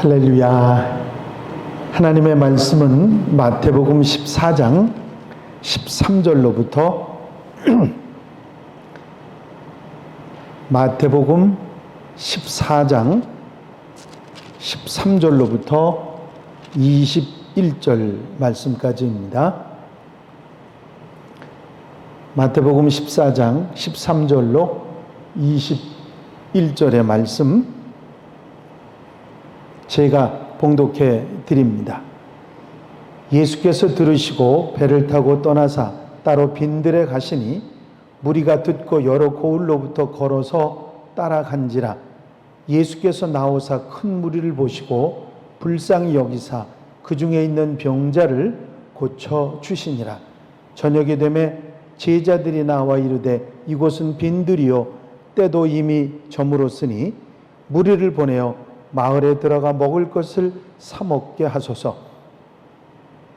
할렐루야. 하나님의 말씀은 마태복음 14장 13절로부터 마태복음 14장 13절로부터 21절 말씀까지입니다. 마태복음 14장 13절로 21절의 말씀 제가 봉독해 드립니다. 예수께서 들으시고 배를 타고 떠나사 따로 빈들에 가시니 무리가 듣고 여러 고을로부터 걸어서 따라간지라. 예수께서 나오사 큰 무리를 보시고 불쌍히 여기사 그 중에 있는 병자를 고쳐 주시니라. 저녁이 되매 제자들이 나와 이르되 이곳은 빈들이요 때도 이미 저물었으니 무리를 보내어 마을에 들어가 먹을 것을 사 먹게 하소서.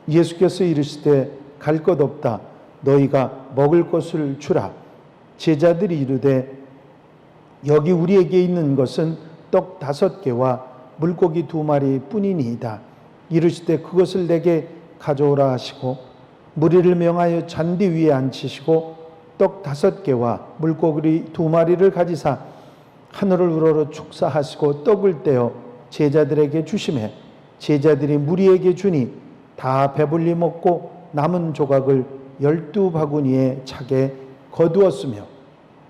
예수께서 이르시되 갈 것 없다. 너희가 먹을 것을 주라. 제자들이 이르되 여기 우리에게 있는 것은 떡 5개와 물고기 2마리 뿐이니이다. 이르시되 그것을 내게 가져오라 하시고 무리를 명하여 잔디 위에 앉히시고 떡 5개와 물고기 2마리를 가지사 하늘을 우러러 축사하시고 떡을 떼어 제자들에게 주시매 제자들이 무리에게 주니 다 배불리 먹고 남은 조각을 12바구니에 차게 거두었으며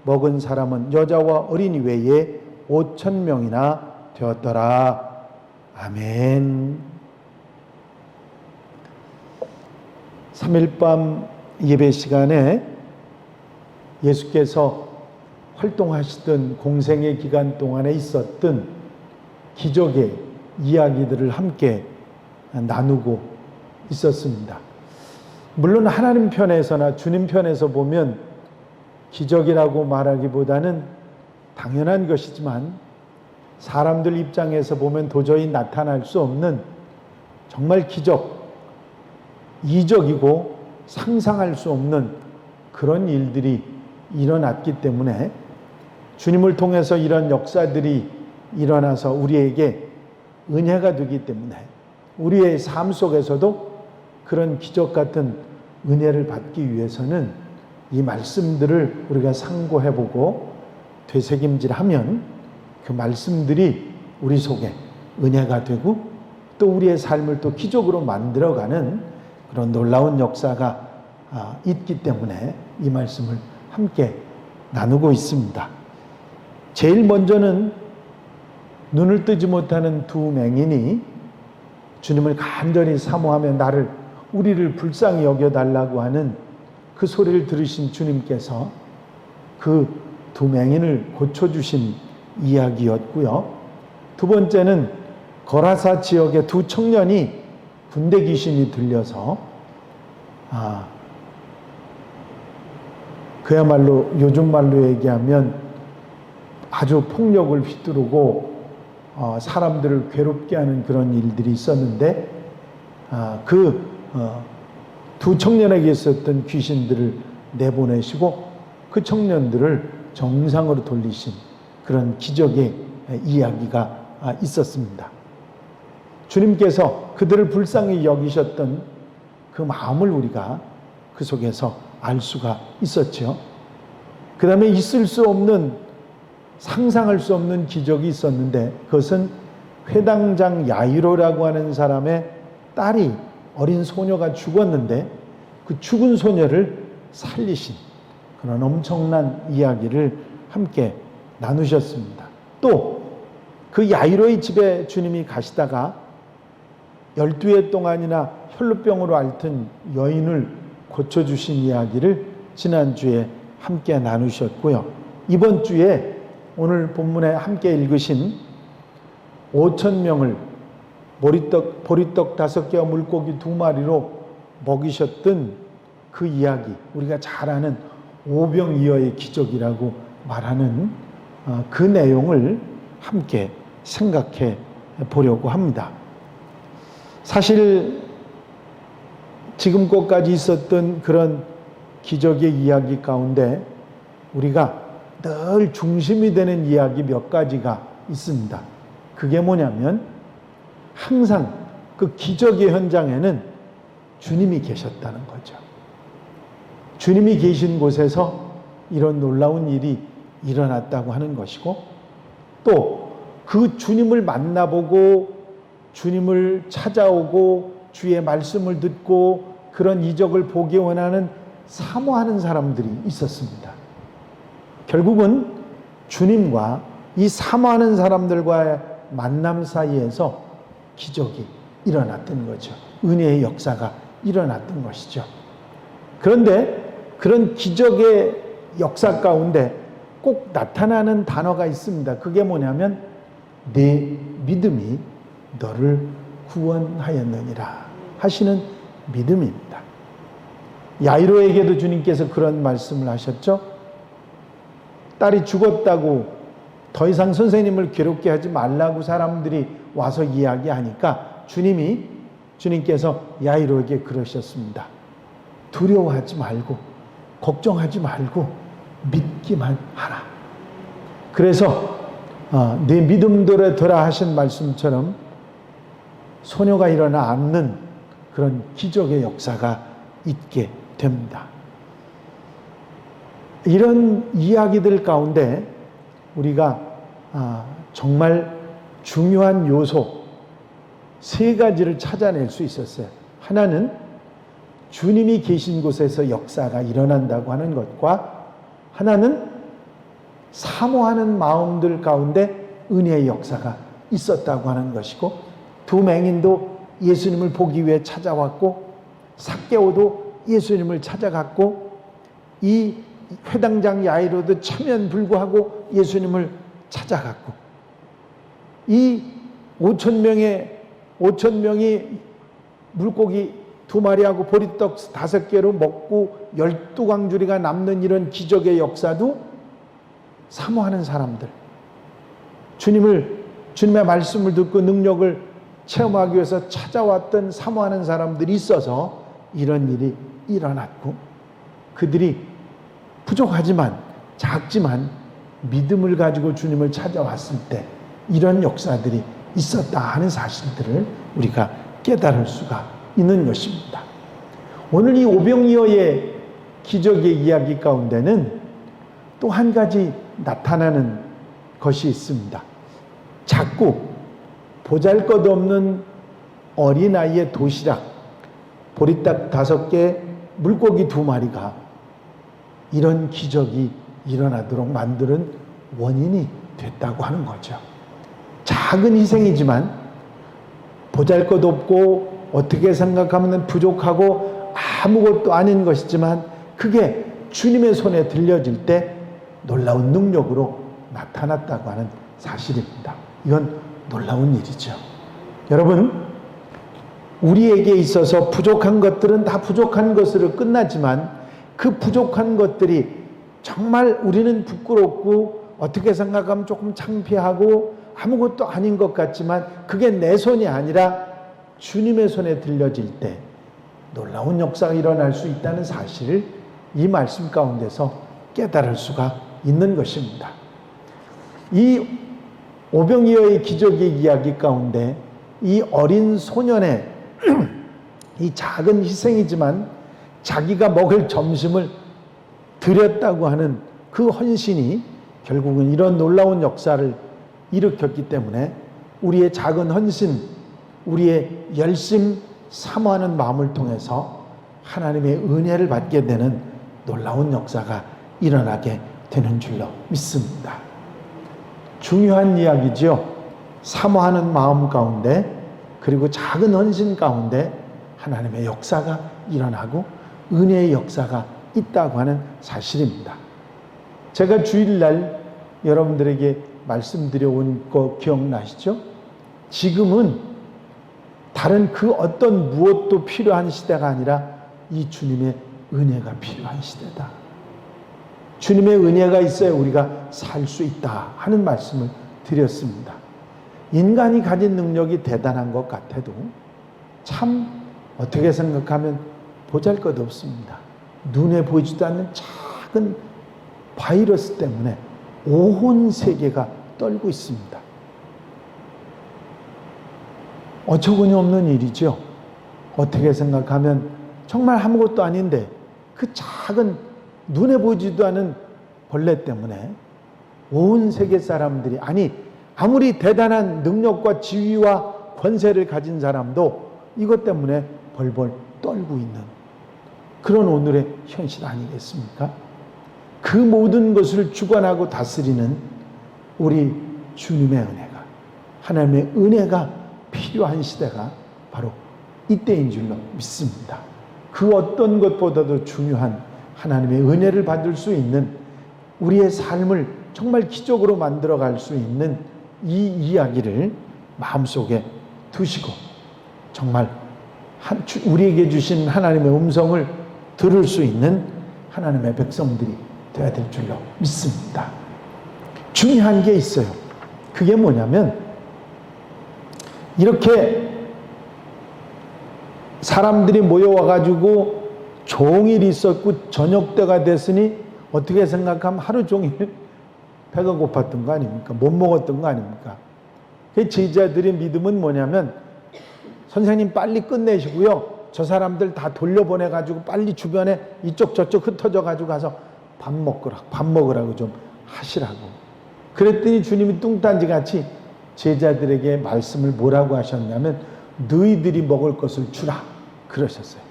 먹은 사람은 여자와 어린이 외에 5,000명이나 되었더라. 아멘. 3일밤 예배 시간에 예수께서 활동하시던 공생의 기간 동안에 있었던 기적의 이야기들을 함께 나누고 있었습니다. 물론 하나님 편에서나 주님 편에서 보면 기적이라고 말하기보다는 당연한 것이지만 사람들 입장에서 보면 도저히 나타날 수 없는 정말 이적이고 상상할 수 없는 그런 일들이 일어났기 때문에 주님을 통해서 이런 역사들이 일어나서 우리에게 은혜가 되기 때문에 우리의 삶 속에서도 그런 기적 같은 은혜를 받기 위해서는 이 말씀들을 우리가 상고해보고 되새김질하면 그 말씀들이 우리 속에 은혜가 되고 또 우리의 삶을 또 기적으로 만들어가는 그런 놀라운 역사가 있기 때문에 이 말씀을 함께 나누고 있습니다. 제일 먼저는 눈을 뜨지 못하는 두 맹인이 주님을 간절히 사모하며 우리를 불쌍히 여겨달라고 하는 그 소리를 들으신 주님께서 그 두 맹인을 고쳐주신 이야기였고요. 두 번째는 거라사 지역의 두 청년이 군대 귀신이 들려서 그야말로 요즘 말로 얘기하면 아주 폭력을 휘두르고 사람들을 괴롭게 하는 그런 일들이 있었는데 두 청년에게 있었던 귀신들을 내보내시고 그 청년들을 정상으로 돌리신 그런 기적의 이야기가 있었습니다. 주님께서 그들을 불쌍히 여기셨던 그 마음을 우리가 그 속에서 알 수가 있었죠. 그 다음에 있을 수 없는, 상상할 수 없는 기적이 있었는데 그것은 회당장 야이로라고 하는 사람의 딸이, 어린 소녀가 죽었는데 그 죽은 소녀를 살리신 그런 엄청난 이야기를 함께 나누셨습니다. 또 그 야이로의 집에 주님이 가시다가 12해 동안이나 혈루병으로 앓던 여인을 고쳐주신 이야기를 지난주에 함께 나누셨고요. 이번 주에 오늘 본문에 함께 읽으신 5,000명을 보리떡 5개와 물고기 2마리로 먹이셨던 그 이야기, 우리가 잘 아는 오병이어의 기적이라고 말하는 그 내용을 함께 생각해 보려고 합니다. 사실 지금껏까지 있었던 그런 기적의 이야기 가운데 우리가 늘 중심이 되는 이야기 몇 가지가 있습니다. 그게 뭐냐면 항상 그 기적의 현장에는 주님이 계셨다는 거죠. 주님이 계신 곳에서 이런 놀라운 일이 일어났다고 하는 것이고, 또 그 주님을 만나보고 주님을 찾아오고 주의 말씀을 듣고 그런 이적을 보기 원하는 사모하는 사람들이 있었습니다. 결국은 주님과 이 사모하는 사람들과의 만남 사이에서 기적이 일어났던 거죠. 은혜의 역사가 일어났던 것이죠. 그런데 그런 기적의 역사 가운데 꼭 나타나는 단어가 있습니다. 그게 뭐냐면 내 믿음이 너를 구원하였느니라 하시는 믿음입니다. 야이로에게도 주님께서 그런 말씀을 하셨죠. 딸이 죽었다고 더 이상 선생님을 괴롭게 하지 말라고 사람들이 와서 이야기하니까 주님께서 야이로에게 그러셨습니다. 두려워하지 말고 걱정하지 말고 믿기만 하라. 그래서 네 믿음대로 되라 하신 말씀처럼 소녀가 일어나 앉는 그런 기적의 역사가 있게 됩니다. 이런 이야기들 가운데 우리가 정말 중요한 요소 세 가지를 찾아낼 수 있었어요. 하나는 주님이 계신 곳에서 역사가 일어난다고 하는 것과, 하나는 사모하는 마음들 가운데 은혜의 역사가 있었다고 하는 것이고, 두 맹인도 예수님을 보기 위해 찾아왔고, 삭개오도 예수님을 찾아갔고, 이 회당장 야이로도 체면불구하고 예수님을 찾아갔고, 이 5,000명이 물고기 2마리하고 보리떡 5개로 먹고 12광주리가 남는 이런 기적의 역사도 사모하는 사람들, 주님의 말씀을 듣고 능력을 체험하기 위해서 찾아왔던 사모하는 사람들이 있어서 이런 일이 일어났고, 그들이 부족하지만 작지만 믿음을 가지고 주님을 찾아왔을 때 이런 역사들이 있었다 하는 사실들을 우리가 깨달을 수가 있는 것입니다. 오늘 이 오병이어의 기적의 이야기 가운데는 또 한 가지 나타나는 것이 있습니다. 자꾸 보잘것없는 어린아이의 도시락, 보리떡 5개, 물고기 2마리가 이런 기적이 일어나도록 만드는 원인이 됐다고 하는 거죠. 작은 희생이지만 보잘것없고 어떻게 생각하면 부족하고 아무것도 아닌 것이지만 그게 주님의 손에 들려질 때 놀라운 능력으로 나타났다고 하는 사실입니다. 이건 놀라운 일이죠. 여러분, 우리에게 있어서 부족한 것들은 다 부족한 것으로 끝나지만 그 부족한 것들이 정말 우리는 부끄럽고 어떻게 생각하면 조금 창피하고 아무것도 아닌 것 같지만 그게 내 손이 아니라 주님의 손에 들려질 때 놀라운 역사가 일어날 수 있다는 사실을 이 말씀 가운데서 깨달을 수가 있는 것입니다. 이 오병이어의 기적의 이야기 가운데 이 어린 소년의 이 작은 희생이지만 자기가 먹을 점심을 드렸다고 하는 그 헌신이 결국은 이런 놀라운 역사를 일으켰기 때문에 우리의 작은 헌신, 우리의 열심 사모하는 마음을 통해서 하나님의 은혜를 받게 되는 놀라운 역사가 일어나게 되는 줄로 믿습니다. 중요한 이야기죠. 사모하는 마음 가운데 그리고 작은 헌신 가운데 하나님의 역사가 일어나고 은혜의 역사가 있다고 하는 사실입니다. 제가 주일날 여러분들에게 말씀드려온 거 기억나시죠? 지금은 다른 그 어떤 무엇도 필요한 시대가 아니라 이 주님의 은혜가 필요한 시대다. 주님의 은혜가 있어야 우리가 살 수 있다 하는 말씀을 드렸습니다. 인간이 가진 능력이 대단한 것 같아도 참 어떻게 생각하면 보잘것없습니다. 눈에 보이지도 않는 작은 바이러스 때문에 온 세계가 떨고 있습니다. 어처구니없는 일이죠. 어떻게 생각하면 정말 아무것도 아닌데 그 작은 눈에 보이지도 않은 벌레 때문에 온 세계 사람들이, 아니 아무리 대단한 능력과 지위와 권세를 가진 사람도 이것 때문에 벌벌 떨고 있는 그런 오늘의 현실 아니겠습니까? 그 모든 것을 주관하고 다스리는 우리 주님의 은혜가, 하나님의 은혜가 필요한 시대가 바로 이때인 줄로 믿습니다. 그 어떤 것보다도 중요한 하나님의 은혜를 받을 수 있는, 우리의 삶을 정말 기적으로 만들어갈 수 있는 이 이야기를 마음속에 두시고 정말 우리에게 주신 하나님의 음성을 들을 수 있는 하나님의 백성들이 되어야 될 줄로 믿습니다. 중요한 게 있어요. 그게 뭐냐면, 이렇게 사람들이 모여와가지고 종일 있었고 저녁 때가 됐으니 어떻게 생각하면 하루 종일 배가 고팠던 거 아닙니까? 못 먹었던 거 아닙니까? 그 제자들의 믿음은 뭐냐면, 선생님 빨리 끝내시고요, 저 사람들 다 돌려보내가지고 빨리 주변에 이쪽 저쪽 흩어져가지고 가서 밥 먹으라고 좀 하시라고. 그랬더니 주님이 뚱딴지같이 제자들에게 말씀을 뭐라고 하셨냐면, 너희들이 먹을 것을 주라 그러셨어요.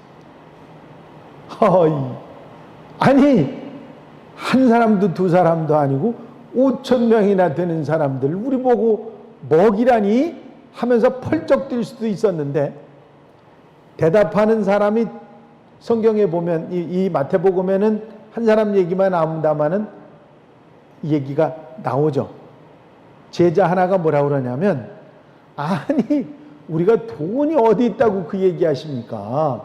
아니 한 사람도 두 사람도 아니고 5,000명이나 되는 사람들 우리 보고 먹이라니 하면서 펄쩍 뛸 수도 있었는데, 대답하는 사람이 성경에 보면 이 마태복음에는 한 사람 얘기만 나온다마는 얘기가 나오죠. 제자 하나가 뭐라고 그러냐면, 아니 우리가 돈이 어디 있다고 그 얘기하십니까?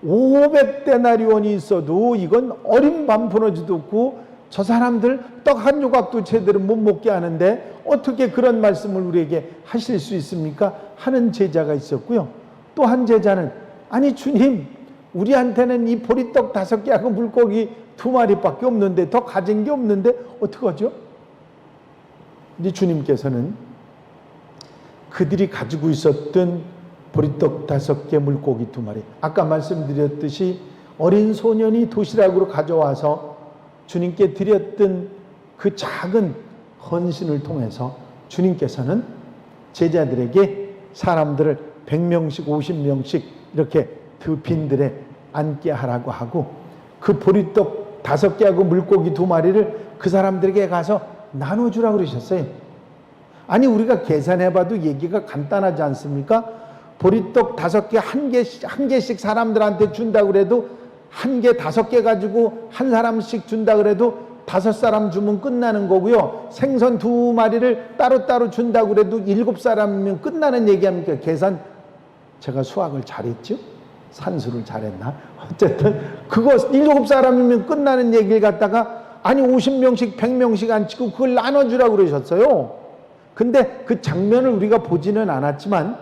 500데나리온이 있어도 이건 어린 반푸너지도 없고 저 사람들 떡 한 조각도 제대로 못 먹게 하는데 어떻게 그런 말씀을 우리에게 하실 수 있습니까? 하는 제자가 있었고요. 또 한 제자는, 아니 주님, 우리한테는 이 보리떡 5개하고 물고기 2마리밖에 없는데, 더 가진 게 없는데 어떡하죠? 근데 주님께서는 그들이 가지고 있었던 보리떡 5개, 물고기 2마리, 아까 말씀드렸듯이 어린 소년이 도시락으로 가져와서 주님께 드렸던 그 작은 헌신을 통해서 주님께서는 제자들에게 사람들을 100명씩 50명씩 이렇게 그 빈들에 앉게 하라고 하고, 그 보리떡 5개하고 물고기 2마리를 그 사람들에게 가서 나눠주라고 그러셨어요. 아니 우리가 계산해봐도 얘기가 간단하지 않습니까? 보리떡 5개, 한 개씩 사람들한테 준다고 그래도, 한 개 5개 가지고 한 사람씩 준다 그래도 5사람 주면 끝나는 거고요. 생선 2마리를 따로따로 준다고 그래도 7사람이면 끝나는 얘기합니까? 계산, 제가 수학을 잘했죠? 산수를 잘했나? 어쨌든 그거 7사람이면 끝나는 얘기를 갖다가, 아니 50명씩 100명씩 안 치고 그걸 나눠주라고 그러셨어요. 근데 그 장면을 우리가 보지는 않았지만,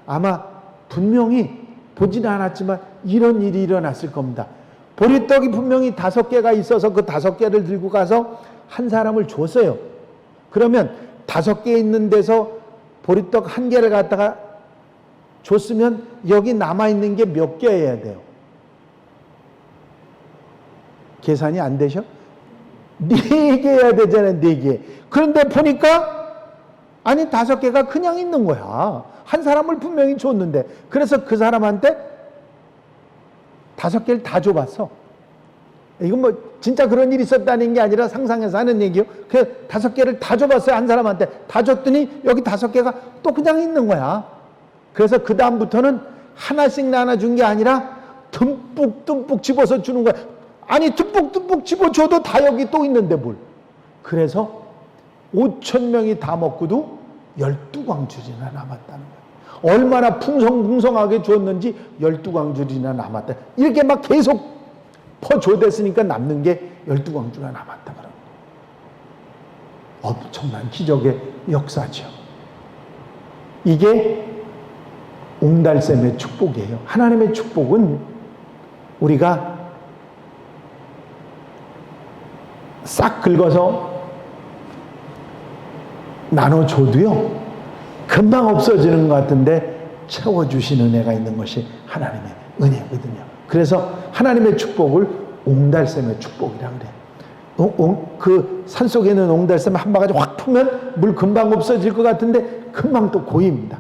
아마 분명히 보지는 않았지만 이런 일이 일어났을 겁니다. 보리떡이 분명히 5개가 있어서 그 5개를 들고 가서 한 사람을 줬어요. 그러면 5개 있는 데서 보리떡 1개를 갖다가 줬으면 여기 남아있는 게 몇 개여야 돼요? 계산이 안 되셔? 4개 해야 되잖아요. 4개. 그런데 보니까 아니 5개가 그냥 있는 거야. 한 사람을 분명히 줬는데. 그래서 그 사람한테 5개를 다 줘봤어. 이건 뭐 진짜 그런 일이 있었다는 게 아니라 상상해서 하는 얘기요. 그 5개를 다 줘봤어요. 한 사람한테 다 줬더니 여기 5개가 또 그냥 있는 거야. 그래서 그 다음부터는 하나씩 나눠준 게 아니라 듬뿍듬뿍 집어서 주는 거야. 아니 듬뿍듬뿍 집어줘도 다 여기 또 있는데 뭘. 그래서 5,000명이 다 먹고도 12광줄이나 남았다는 거야. 얼마나 풍성풍성하게 줬는지 12광줄이나 남았다. 이렇게 막 계속 퍼줘댔으니까 남는 게 12광주가 남았다. 엄청난 기적의 역사죠. 이게 옹달샘의 축복이에요. 하나님의 축복은 우리가 싹 긁어서 나눠줘도요 금방 없어지는 것 같은데, 채워주시는 은혜가 있는 것이 하나님의 은혜거든요. 그래서 하나님의 축복을 옹달샘의 축복이라 그래요. 그 산속에 있는 옹달샘 한 바가지 확 풀면 물 금방 없어질 것 같은데 금방 또 고입니다.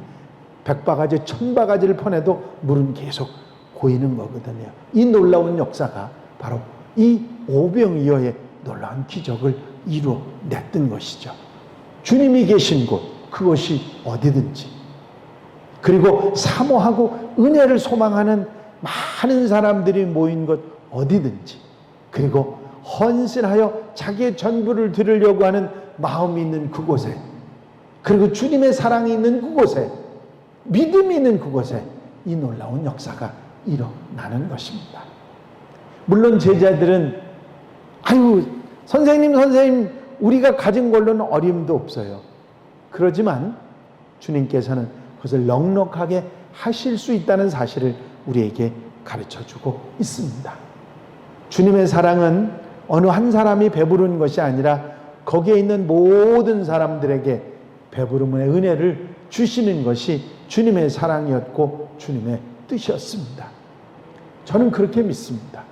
100바가지, 1000바가지를 퍼내도 물은 계속 고이는 거거든요. 이 놀라운 역사가 바로 이 오병이어의 놀라운 기적을 이루어냈던 것이죠. 주님이 계신 곳, 그것이 어디든지, 그리고 사모하고 은혜를 소망하는 많은 사람들이 모인 곳 어디든지, 그리고 헌신하여 자기의 전부를 드리려고 하는 마음이 있는 그곳에, 그리고 주님의 사랑이 있는 그곳에, 믿음이 있는 그곳에 이 놀라운 역사가 일어나는 것입니다. 물론 제자들은 아유 선생님 우리가 가진 걸로는 어림도 없어요. 그러지만 주님께서는 그것을 넉넉하게 하실 수 있다는 사실을 우리에게 가르쳐주고 있습니다. 주님의 사랑은 어느 한 사람이 배부른 것이 아니라 거기에 있는 모든 사람들에게 배부름의 은혜를 주시는 것이 주님의 사랑이었고 주님의 뜻이었습니다. 저는 그렇게 믿습니다.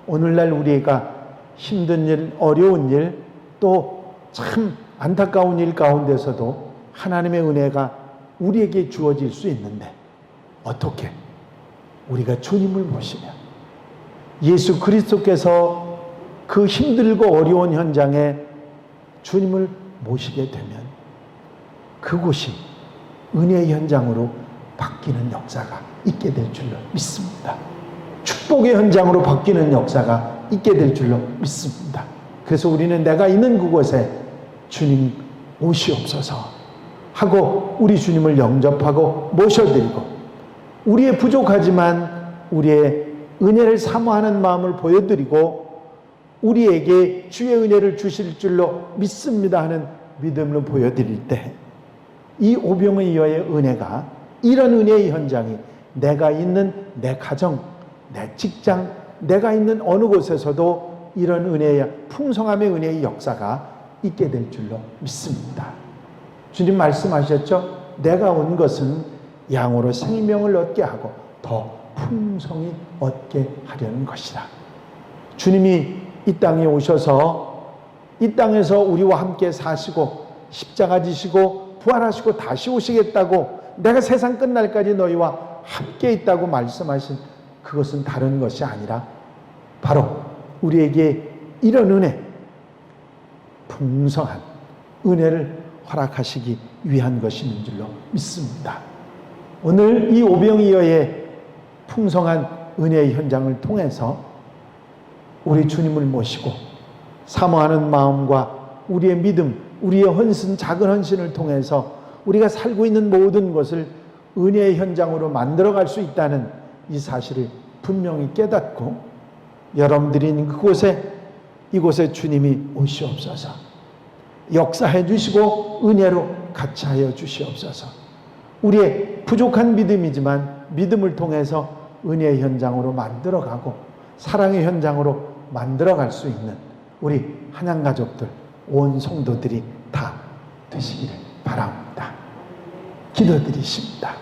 오늘날 우리가 힘든 일, 어려운 일, 또 참 안타까운 일 가운데서도 하나님의 은혜가 우리에게 주어질 수 있는데 어떻게? 우리가 주님을 모시며 예수 그리스도께서 그 힘들고 어려운 현장에 주님을 모시게 되면 그곳이 은혜의 현장으로 바뀌는 역사가 있게 될 줄로 믿습니다. 축복의 현장으로 바뀌는 역사가 있게 될 줄로 믿습니다. 그래서 우리는 내가 있는 그곳에 주님 오시옵소서 하고 우리 주님을 영접하고 모셔드리고, 우리의 부족하지만 우리의 은혜를 사모하는 마음을 보여드리고, 우리에게 주의 은혜를 주실 줄로 믿습니다 하는 믿음을 보여드릴 때 이 오병이어의 은혜가, 이런 은혜의 현장이 내가 있는 내 가정, 내 직장, 내가 있는 어느 곳에서도 이런 은혜의 풍성함의 은혜의 역사가 있게 될 줄로 믿습니다. 주님 말씀하셨죠? 내가 온 것은 양으로 생명을 얻게 하고 더 풍성히 얻게 하려는 것이라. 주님이 이 땅에 오셔서 이 땅에서 우리와 함께 사시고 십자가 지시고 부활하시고 다시 오시겠다고, 내가 세상 끝날까지 너희와 함께 있다고 말씀하신 그것은 다른 것이 아니라 바로 우리에게 이런 은혜, 풍성한 은혜를 허락하시기 위한 것인 줄로 믿습니다. 오늘 이 오병이어의 풍성한 은혜의 현장을 통해서 우리 주님을 모시고 사모하는 마음과 우리의 믿음, 우리의 헌신, 작은 헌신을 통해서 우리가 살고 있는 모든 것을 은혜의 현장으로 만들어갈 수 있다는 이 사실을 분명히 깨닫고, 여러분들이 있는 그곳에, 이곳에 주님이 오시옵소서, 역사해 주시고 은혜로 같이 하여 주시옵소서. 우리의 부족한 믿음이지만 믿음을 통해서 은혜의 현장으로 만들어가고 사랑의 현장으로 만들어갈 수 있는 우리 한양가족들, 온 성도들이 다 되시기를 바랍니다. 기도드리십니다.